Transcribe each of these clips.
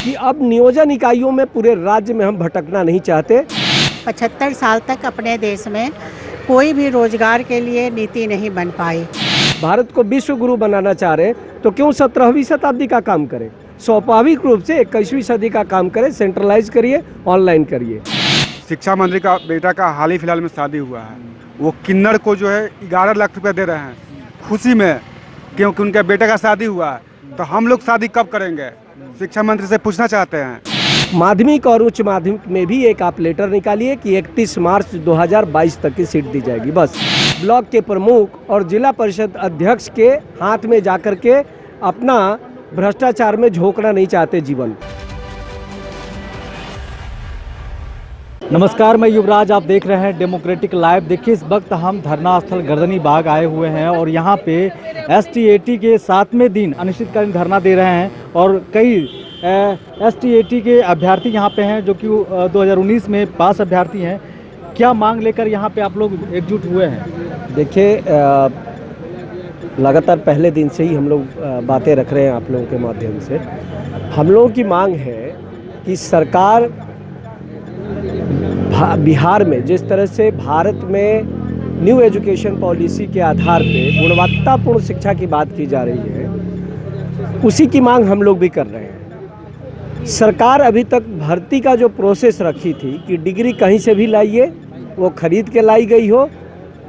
कि अब नियोजन इकाइयों में पूरे राज्य में हम भटकना नहीं चाहते। 75 साल तक अपने देश में कोई भी रोजगार के लिए नीति नहीं बन पाई। भारत को विश्व गुरु बनाना चाह रहे हैं तो क्यों 17वीं शताब्दी का काम करें? स्वाभाविक रूप से 21वीं सदी का काम करें, सेंट्रलाइज करिए, ऑनलाइन करिए। शिक्षा मंत्री का बेटा का हाल ही फिलहाल में शादी हुआ है, वो किन्नर को जो है 11 लाख रुपए दे रहे हैं खुशी में, क्योंकि उनके बेटे का शादी हुआ है। तो हम लोग शादी कब करेंगे? शिक्षा मंत्री से पूछना चाहते हैं। माध्यमिक और उच्च माध्यमिक में भी एक आप लेटर निकालिए कि 31 मार्च 2022 तक की सीट दी जाएगी बस। ब्लॉक के प्रमुख और जिला परिषद अध्यक्ष के हाथ में जाकर के अपना भ्रष्टाचार में झोंकना नहीं चाहते जीवन। नमस्कार, मैं युवराज, आप देख रहे हैं डेमोक्रेटिक लाइव। देखिए, इस वक्त हम धरना स्थल गर्दनी बाग आए हुए हैं और यहाँ पे STAT के 7वें दिन अनिश्चितकालीन धरना दे रहे हैं और कई STAT के अभ्यर्थी यहाँ पे हैं जो कि 2019 में पास अभ्यर्थी हैं। क्या मांग लेकर यहाँ पे आप लोग एकजुट हुए हैं? देखिए, लगातार पहले दिन से ही हम लोग बातें रख रहे हैं आप लोगों के माध्यम से। हम लोगों की मांग है कि सरकार बिहार में जिस तरह से भारत में न्यू एजुकेशन पॉलिसी के आधार पे गुणवत्तापूर्ण शिक्षा की बात की जा रही है, उसी की मांग हम लोग भी कर रहे हैं। सरकार अभी तक भर्ती का जो प्रोसेस रखी थी कि डिग्री कहीं से भी लाइए, वो खरीद के लाई गई हो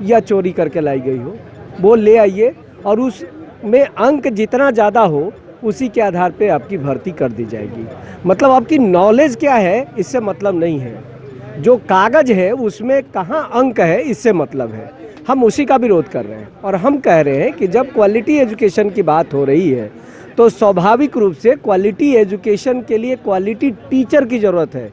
या चोरी करके लाई गई हो, वो ले आइए और उसमें अंक जितना ज़्यादा हो उसी के आधार पे आपकी भर्ती कर दी जाएगी। मतलब आपकी नॉलेज क्या है इससे मतलब नहीं है, जो कागज़ है उसमें कहाँ अंक है इससे मतलब है। हम उसी का विरोध कर रहे हैं और हम कह रहे हैं कि जब क्वालिटी एजुकेशन की बात हो रही है तो स्वाभाविक रूप से क्वालिटी एजुकेशन के लिए क्वालिटी टीचर की ज़रूरत है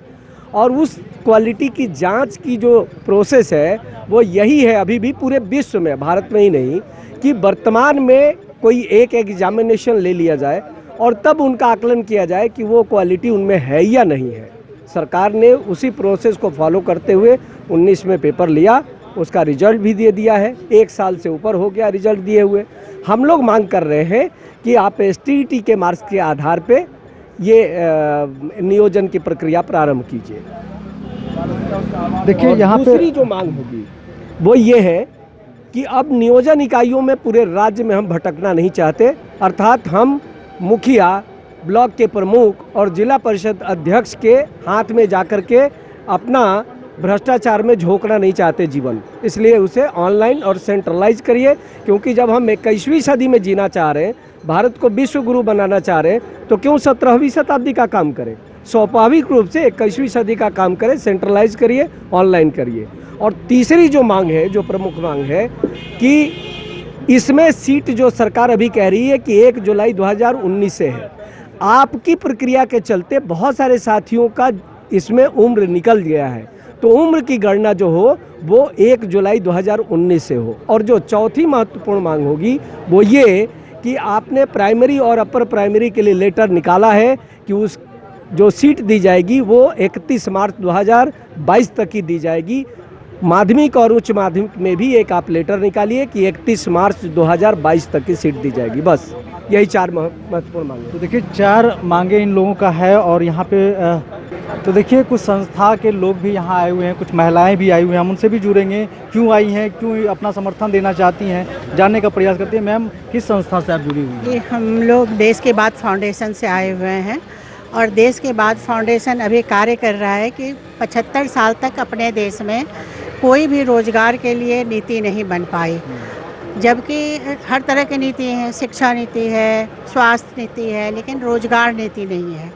और उस क्वालिटी की जांच की जो प्रोसेस है वो यही है अभी भी पूरे विश्व में, भारत में ही नहीं, कि वर्तमान में कोई एक एग्जामिनेशन ले लिया जाए और तब उनका आकलन किया जाए कि वो क्वालिटी उनमें है या नहीं है। सरकार ने उसी प्रोसेस को फॉलो करते हुए 19 में पेपर लिया, उसका रिजल्ट भी दे दिया है, 1 साल से ऊपर हो गया रिजल्ट दिए हुए। हम लोग मांग कर रहे हैं कि आप STAT के मार्क्स के आधार पे ये नियोजन की प्रक्रिया प्रारंभ कीजिए। देखिए, यहाँ पे दूसरी जो मांग होगी वो ये है कि अब नियोजन इकाइयों में पूरे राज्य में हम भटकना नहीं चाहते, अर्थात हम मुखिया, ब्लॉक के प्रमुख और जिला परिषद अध्यक्ष के हाथ में जाकर के अपना भ्रष्टाचार में झोंकना नहीं चाहते जीवन। इसलिए उसे ऑनलाइन और सेंट्रलाइज करिए, क्योंकि जब हम 21वीं सदी में जीना चाह रहे हैं, भारत को विश्व गुरु बनाना चाह रहे हैं, तो क्यों 17वीं शताब्दी का काम करें? स्वाभाविक रूप से 21वीं सदी का काम करें, सेंट्रलाइज करिए, ऑनलाइन करिए। और तीसरी जो मांग है, जो प्रमुख मांग है कि इसमें सीट जो सरकार अभी कह रही है कि 1 जुलाई 2019 से है, आपकी प्रक्रिया के चलते बहुत सारे साथियों का इसमें उम्र निकल गया है, तो उम्र की गणना जो हो वो 1 जुलाई 2019 से हो। और जो चौथी महत्वपूर्ण मांग होगी वो ये कि आपने प्राइमरी और अपर प्राइमरी के लिए लेटर निकाला है कि उस जो सीट दी जाएगी वो 31 मार्च 2022 तक की दी जाएगी। माध्यमिक और उच्च माध्यमिक में भी एक आप लेटर निकालिए कि 31 मार्च 2022 तक की सीट दी जाएगी बस। यही 4 महत्वपूर्ण मांगे। तो देखिए, 4 मांगे इन लोगों का है और यहाँ पे तो देखिए कुछ संस्था के लोग भी यहाँ आए हुए हैं, कुछ महिलाएं भी आई हुई हैं, हम उनसे भी जुड़ेंगे। क्यों आई हैं, क्यों अपना समर्थन देना चाहती हैं, जानने का प्रयास करते हैं। मैम, किस संस्था से आप जुड़ी हुई हैं? ये हम लोग देश के बाद फाउंडेशन से आए हुए हैं और देश के बाद फाउंडेशन अभी कार्य कर रहा है कि 75 साल तक अपने देश में कोई भी रोजगार के लिए नीति नहीं बन पाई, जबकि हर तरह की नीति है, शिक्षा नीति है, स्वास्थ्य नीति है, लेकिन रोजगार नीति नहीं है।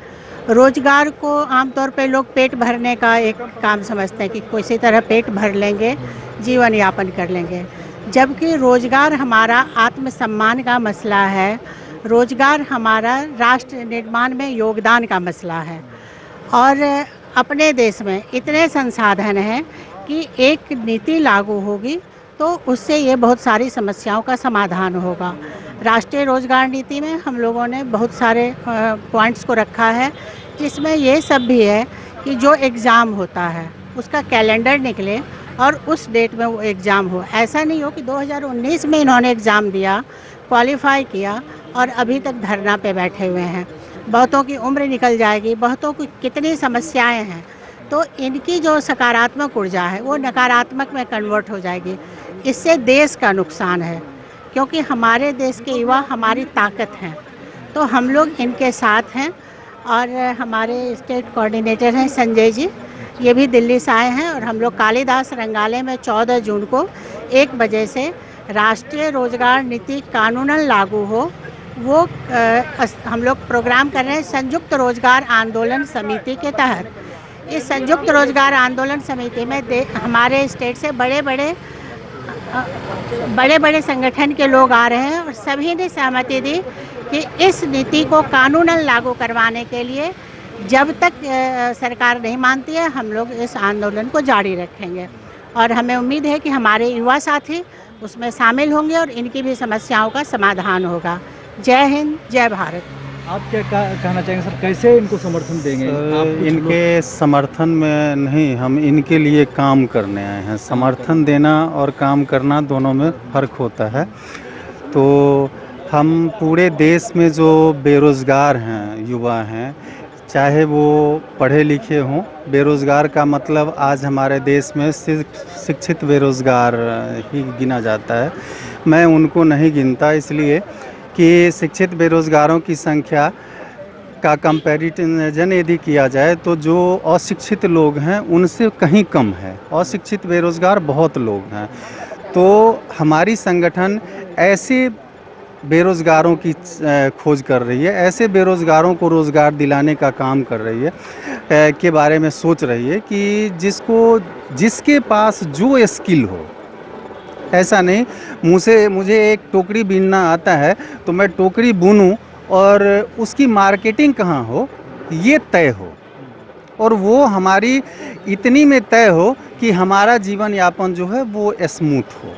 रोजगार को आमतौर पे लोग पेट भरने का एक काम समझते हैं कि किसी तरह पेट भर लेंगे, जीवन यापन कर लेंगे, जबकि रोजगार हमारा आत्मसम्मान का मसला है, रोजगार हमारा राष्ट्र निर्माण में योगदान का मसला है। और अपने देश में इतने संसाधन हैं कि एक नीति लागू होगी तो उससे ये बहुत सारी समस्याओं का समाधान होगा। राष्ट्रीय रोजगार नीति में हम लोगों ने बहुत सारे पॉइंट्स को रखा है, जिसमें ये सब भी है कि जो एग्ज़ाम होता है उसका कैलेंडर निकले और उस डेट में वो एग्ज़ाम हो। ऐसा नहीं हो कि 2019 में इन्होंने एग्ज़ाम दिया, क्वालिफाई किया और अभी तक धरना पे बैठे हुए हैं। बहुतों की उम्र निकल जाएगी, बहुतों को कितनी समस्याएं हैं, तो इनकी जो सकारात्मक ऊर्जा है वो नकारात्मक में कन्वर्ट हो जाएगी। इससे देश का नुकसान है, क्योंकि हमारे देश के युवा हमारी ताकत हैं। तो हम लोग इनके साथ हैं। और हमारे स्टेट कोऑर्डिनेटर हैं संजय जी, ये भी दिल्ली से आए हैं। और हम लोग कालिदास रंगालय में 14 जून को 1 बजे से राष्ट्रीय रोजगार नीति कानूनन लागू हो वो हम लोग प्रोग्राम कर रहे हैं संयुक्त रोजगार आंदोलन समिति के तहत। इस संयुक्त रोजगार आंदोलन समिति में हमारे स्टेट से बड़े बड़े संगठन के लोग आ रहे हैं और सभी ने सहमति दी कि इस नीति को कानूनन लागू करवाने के लिए जब तक सरकार नहीं मानती है हम लोग इस आंदोलन को जारी रखेंगे। और हमें उम्मीद है कि हमारे युवा साथी उसमें शामिल होंगे और इनकी भी समस्याओं का समाधान होगा। जय हिंद, जय भारत। आप क्या कहना चाहेंगे सर, कैसे इनको समर्थन देंगे? इनके समर्थन में नहीं, हम इनके लिए काम करने आए हैं। समर्थन देना और काम करना दोनों में फ़र्क होता है। तो हम पूरे देश में जो बेरोज़गार हैं, युवा हैं, चाहे वो पढ़े लिखे हों, बेरोज़गार का मतलब आज हमारे देश में सिर्फ शिक्षित बेरोज़गार ही गिना जाता है। मैं उनको नहीं गिनता, इसलिए कि शिक्षित बेरोज़गारों की संख्या का कंपैरिजन यदि किया जाए तो जो अशिक्षित लोग हैं उनसे कहीं कम है। अशिक्षित बेरोज़गार बहुत लोग हैं। तो हमारी संगठन ऐसे बेरोज़गारों की खोज कर रही है, ऐसे बेरोज़गारों को रोज़गार दिलाने का काम कर रही है, के बारे में सोच रही है कि जिसके पास जो स्किल हो। ऐसा नहीं मुझे एक टोकरी बीनना आता है तो मैं टोकरी बुनूं और उसकी मार्केटिंग कहाँ हो ये तय हो, और वो हमारी इतनी में तय हो कि हमारा जीवन यापन जो है वो स्मूथ हो।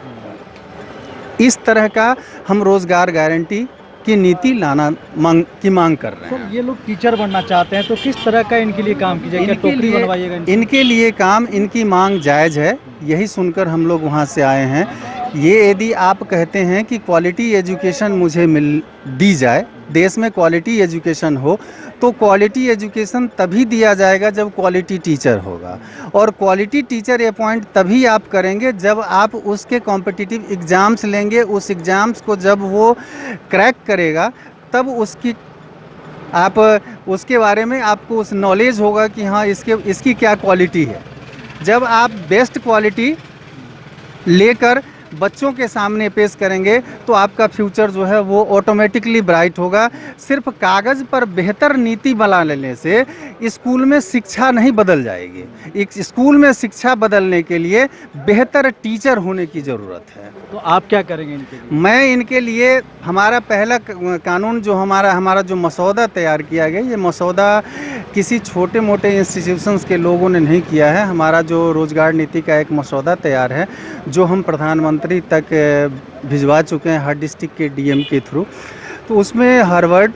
इस तरह का हम रोज़गार गारंटी की नीति लाना मांग कर रहे हैं। तो ये लोग टीचर बनना चाहते हैं तो किस तरह का इनके लिए काम कीजिएगा? टोकरी बनवाइएगा इनके लिए काम, इनकी मांग जायज़ है, यही सुनकर हम लोग वहाँ से आए हैं। ये यदि आप कहते हैं कि क्वालिटी एजुकेशन मुझे दी जाए, देश में क्वालिटी एजुकेशन हो, तो क्वालिटी एजुकेशन तभी दिया जाएगा जब क्वालिटी टीचर होगा। और क्वालिटी टीचर अपॉइंट तभी आप करेंगे जब आप उसके कॉम्पिटिटिव एग्ज़ाम्स लेंगे। उस एग्ज़ाम्स को जब वो क्रैक करेगा तब उसके बारे में आपको उस नॉलेज होगा कि हाँ इसकी क्या क्वालिटी है। जब आप बेस्ट क्वालिटी लेकर बच्चों के सामने पेश करेंगे तो आपका फ्यूचर जो है वो ऑटोमेटिकली ब्राइट होगा। सिर्फ कागज़ पर बेहतर नीति बना लेने से स्कूल में शिक्षा नहीं बदल जाएगी। एक स्कूल में शिक्षा बदलने के लिए बेहतर टीचर होने की ज़रूरत है। तो आप क्या करेंगे इनके लिए? मैं इनके लिए हमारा पहला कानून जो हमारा जो मसौदा तैयार किया गया, ये मसौदा किसी छोटे मोटे इंस्टीट्यूशंस के लोगों ने नहीं किया है। हमारा जो रोज़गार नीति का एक मसौदा तैयार है जो हम प्रधानमंत्री तक भिजवा चुके हैं हर डिस्ट्रिक्ट के डीएम के थ्रू। तो उसमें हार्वर्ड,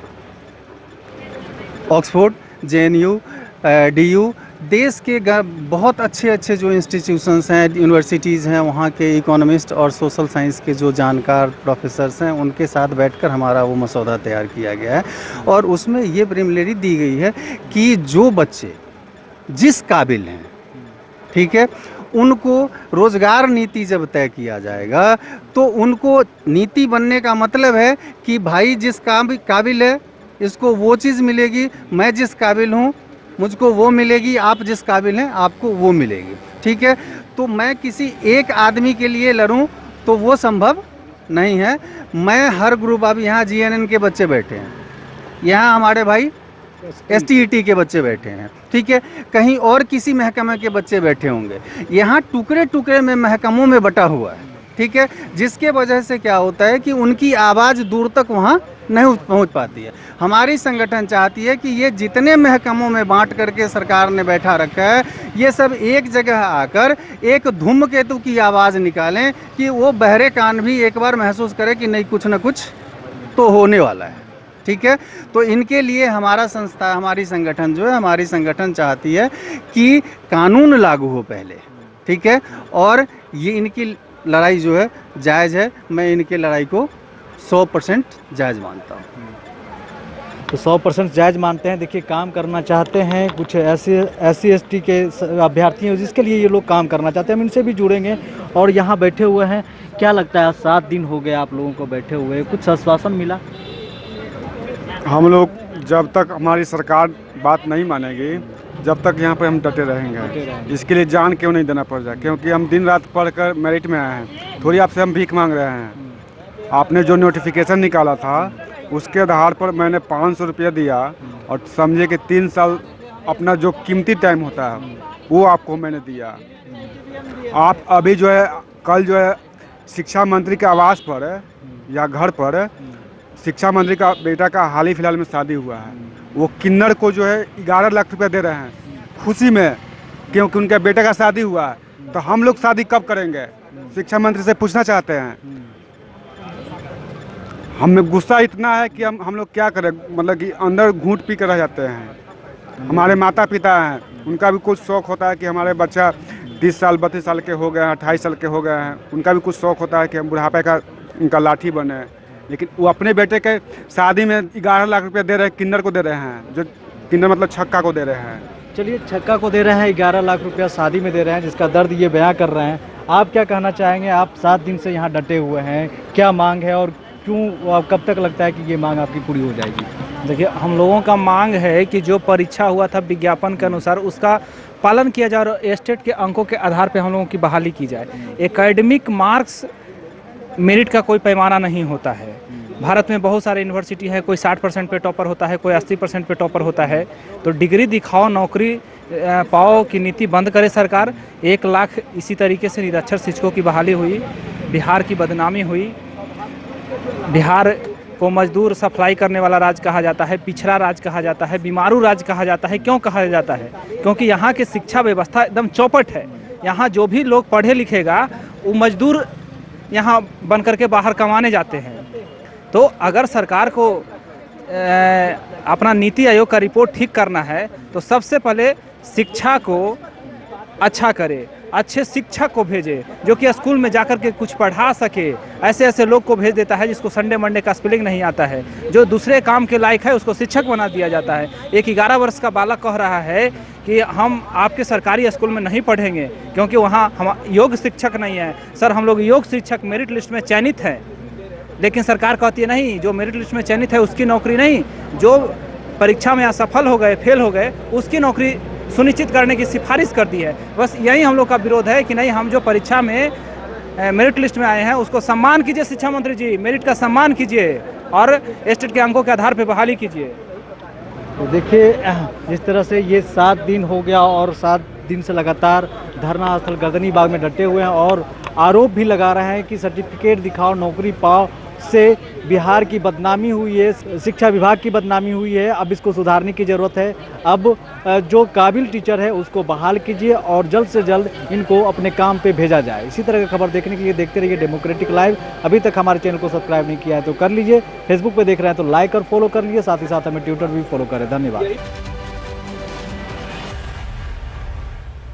ऑक्सफोर्ड, जेएनयू, डीयू, देश के बहुत अच्छे जो इंस्टीट्यूशंस हैं, यूनिवर्सिटीज़ हैं, वहाँ के इकोनॉमिस्ट और सोशल साइंस के जो जानकार प्रोफेसर्स हैं उनके साथ बैठकर हमारा वो मसौदा तैयार किया गया है। और उसमें ये प्रिमिलरी दी गई है कि जो बच्चे जिस काबिल हैं, ठीक है, उनको रोज़गार नीति जब तय किया जाएगा तो उनको नीति बनने का मतलब है कि भाई जिस काबिल है इसको वो चीज़ मिलेगी, मैं जिस काबिल हूँ मुझको वो मिलेगी, आप जिस काबिल हैं आपको वो मिलेगी। ठीक है, तो मैं किसी एक आदमी के लिए लड़ूं तो वो संभव नहीं है। मैं हर ग्रुप, अब यहाँ जीएनएन के बच्चे बैठे हैं, यहाँ हमारे भाई एसटीईटी के बच्चे बैठे हैं, ठीक है, कहीं और किसी महकमे के बच्चे बैठे होंगे। यहाँ टुकड़े टुकड़े में महकमों में बटा हुआ है, ठीक है, जिसके वजह से क्या होता है कि उनकी आवाज़ दूर तक वहाँ नहीं पहुँच पाती है। हमारी संगठन चाहती है कि ये जितने महकमों में बांट करके सरकार ने बैठा रखा है, ये सब एक जगह आकर एक धूमकेतु की आवाज़ निकालें कि वो बहरे कान भी एक बार महसूस करे कि नहीं, कुछ न कुछ तो होने वाला है। ठीक है, तो इनके लिए हमारी संगठन जो है, हमारी संगठन चाहती है कि कानून लागू हो पहले, ठीक है, और ये इनकी लड़ाई जो है जायज़ है। मैं इनकी लड़ाई को 100% जायज़ मानता हूँ। तो 100% जायज़ मानते हैं। देखिए काम करना चाहते हैं कुछ SC ST के अभ्यर्थी हैं जिसके लिए ये लोग काम करना चाहते हैं, हम इनसे भी जुड़ेंगे। और यहाँ बैठे हुए हैं, क्या लगता है 7 दिन हो गए आप लोगों को बैठे हुए, कुछ आश्वासन मिला? हम लोग जब तक हमारी सरकार बात नहीं मानेगी जब तक यहाँ पर हम डटे रहेंगे। इसके लिए जान क्यों नहीं देना पड़ जाए, क्योंकि हम दिन रात पढ़कर मेरिट में आए हैं, थोड़ी आपसे हम भीख मांग रहे हैं। आपने जो नोटिफिकेशन निकाला था उसके आधार पर मैंने 500 रुपया दिया और समझे कि 3 साल अपना जो कीमती टाइम होता है वो आपको मैंने दिया। आप अभी जो है कल जो है शिक्षा मंत्री के आवास पर या घर पर शिक्षा मंत्री का बेटा का हाल ही फिलहाल में शादी हुआ है, वो किन्नर को जो है 11 लाख रुपया दे रहे हैं खुशी में, क्योंकि उनके बेटे का शादी हुआ है। तो हम लोग शादी कब करेंगे, शिक्षा मंत्री से पूछना चाहते हैं। हमें गुस्सा इतना है कि हम लोग क्या करें, मतलब कि अंदर घूंट पी कर रह जाते हैं। हमारे माता पिता हैं, उनका भी कुछ शौक़ होता है कि हमारे बच्चा 30 साल 32 साल के हो गए हैं, 28 साल के हो गए हैं, उनका भी कुछ शौक़ होता है कि हम बुढ़ापे का उनका लाठी बने। लेकिन वो अपने बेटे के शादी में 11 लाख रुपया दे रहे हैं, किन्नर को दे रहे हैं, जो किन्नर मतलब छक्का को दे रहे हैं। चलिए छक्का को दे रहे हैं, 11 लाख रुपया शादी में दे रहे हैं, जिसका दर्द ये बयां कर रहे हैं। आप क्या कहना चाहेंगे? आप 7 दिन से यहाँ डटे हुए हैं, क्या मांग है और क्यों, आप कब तक लगता है कि ये मांग आपकी पूरी हो जाएगी? देखिए हम लोगों का मांग है कि जो परीक्षा हुआ था विज्ञापन के अनुसार उसका पालन किया जाए और स्टेट के अंकों के आधार पर हम लोगों की बहाली की जाए। एकेडमिक मार्क्स मेरिट का कोई पैमाना नहीं होता है। भारत में बहुत सारे यूनिवर्सिटी है, कोई 60% पे टॉपर होता है, कोई 80% पे टॉपर होता है। तो डिग्री दिखाओ नौकरी पाओ की नीति बंद करे सरकार। 1 लाख इसी तरीके से निरक्षर शिक्षकों की बहाली हुई, बिहार की बदनामी हुई। बिहार को मजदूर सप्लाई करने वाला राज्य कहा जाता है, पिछड़ा राज्य कहा जाता है, बीमारू राज्य कहा जाता है। क्यों कहा जाता है? क्योंकि यहाँ की शिक्षा व्यवस्था एकदम चौपट है। यहाँ जो भी लोग पढ़े लिखेगा वो मजदूर यहाँ बन करके बाहर कमाने जाते हैं। तो अगर सरकार को अपना नीति आयोग का रिपोर्ट ठीक करना है तो सबसे पहले शिक्षा को अच्छा करे, अच्छे शिक्षक को भेजे जो कि स्कूल में जाकर के कुछ पढ़ा सके। ऐसे लोग को भेज देता है जिसको संडे मंडे का स्पेलिंग नहीं आता है, जो दूसरे काम के लायक है उसको शिक्षक बना दिया जाता है। एक 11 वर्ष का बालक कह रहा है कि हम आपके सरकारी स्कूल में नहीं पढ़ेंगे क्योंकि वहाँ हम योग शिक्षक नहीं है। सर हम लोग योग शिक्षक मेरिट लिस्ट में चयनित हैं, लेकिन सरकार कहती है नहीं, जो मेरिट लिस्ट में चयनित है उसकी नौकरी नहीं, जो परीक्षा में असफल हो गए, फेल हो गए, उसकी नौकरी सुनिश्चित करने की सिफारिश कर दी है। बस यही हम लोग का विरोध है कि नहीं, हम जो परीक्षा में मेरिट लिस्ट में आए हैं उसको सम्मान कीजिए। शिक्षा मंत्री जी मेरिट का सम्मान कीजिए और स्टेट के अंकों के आधार पर बहाली कीजिए। तो देखिए जिस तरह से ये 7 दिन हो गया और 7 दिन से लगातार धरना स्थल गर्दनी बाग में डटे हुए हैं और आरोप भी लगा रहे हैं कि सर्टिफिकेट दिखाओ नौकरी पाओ से बिहार की बदनामी हुई है, शिक्षा विभाग की बदनामी हुई है। अब इसको सुधारने की ज़रूरत है। अब जो काबिल टीचर है उसको बहाल कीजिए और जल्द से जल्द इनको अपने काम पे भेजा जाए। इसी तरह की खबर देखने के लिए देखते रहिए डेमोक्रेटिक लाइव। अभी तक हमारे चैनल को सब्सक्राइब नहीं किया है तो कर लीजिए। फेसबुक पे देख रहे हैं तो लाइक और फॉलो कर लीजिए, साथ ही साथ हमें ट्विटर भी फॉलो करें। धन्यवाद।